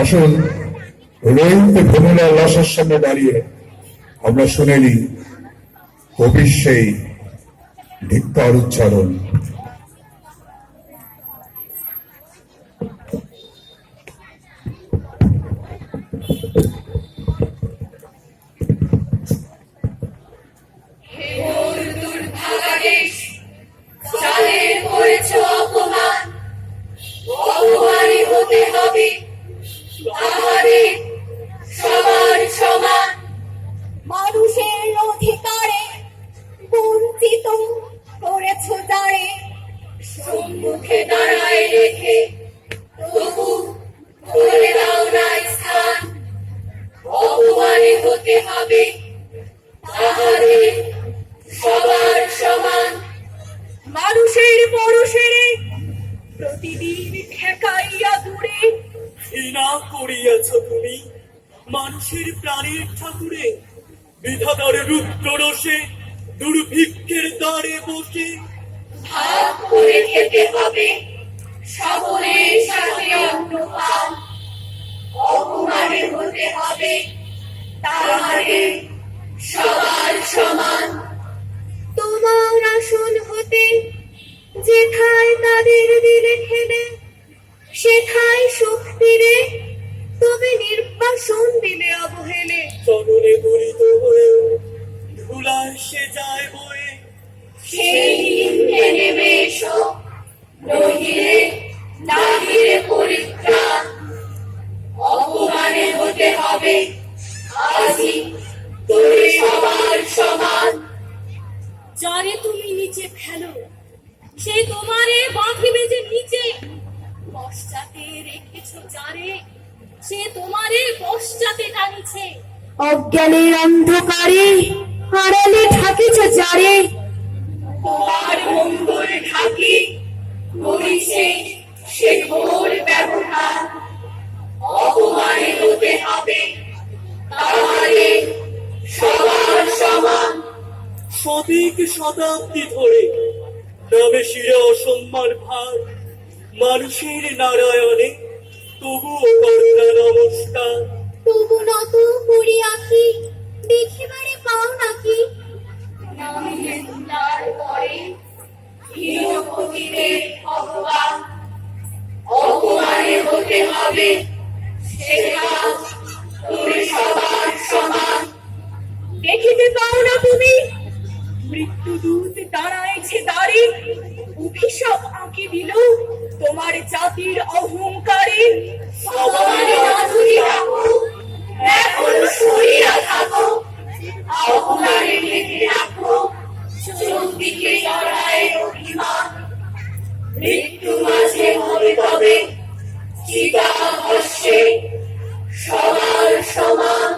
আসুন রোহিত ভ্রমণের লাশের সামনে দাঁড়িয়ে আমরা শুনে নিই কবির সেই ধিক্কার উচ্চারণ। মানুষের অধিকারে বঞ্চিত করেছ যারে, সম্মুখে দাঁড়ায় রেখে তবু করে দাও না স্থান। অপমানে হতে হবে তাহারে সবার সমান। মানুষের পরশেরে প্রতিদিন ঠেকাইয়া দূরে ঘৃণা করিয়াছ তুমি মানুষের প্রাণের ঠাকুরে। বিধাতার রুদ্র রসে দুর্ভিক্ষের দ্বারে বসে ভাগ করে খেতে হবে সকলের সাথে অন্নপান। অপমানে হতে হবে তাহারে সবার সমান। তোমার আসন হতে যেথায় তাদের দিলে ঠেলে, সেথায় সুখ দিলে তবে নির্বাসন দিলে অবহেলে। চরণে গলিত হয়ে ধুলায় সে যায় বয়ে, সেই দিনকে নেমে এসো নহিলে নাহিলে পরিত্রাণ। অপমানে হতে হবে আজই তোরে সবার সমান। যারে তুমি নিচে ফেলো সে তোমারে বাঁধিবে যে নিচে, পশ্চাতে রেখেছো যারে সে তোমারে পশ্চাতে টানিছে। অজ্ঞানের অন্ধকারে আড়ালে থাকিছ যারে, তোমার মঙ্গল ঢাকি করিছে সে ঘোর ব্যবহার। অপমানে হতে হবে তাহারে সবার সমান। শতিক শতাব্দী ধরে নামে শিরে অসম্মান ভার মানুষের নারায়ণে, তবুও করে না নমস্কার। তবু নত করি আঁকি দেখিবারে পাও নাকি, নামিলে দুলার পরে হীনপতিদের ভগবান। অপমানে হতে হবে সেটা তোরে সবার সমান। দেখিতে পাও না তুমি মৃত্যুদূত দাঁড়াইছে দাঁড়ি, অভিশাপ আঁকি দিল তোমার জাতির অহংকারে। সবারে মাধুরী রাখো এখন সরিয়া থাকো, অহংকারে লেগে রাখো চৌদিকে জড়ায় অভিমান। মৃত্যু মাঝে হবে তবে চিতা ভস্যে সবার সমান।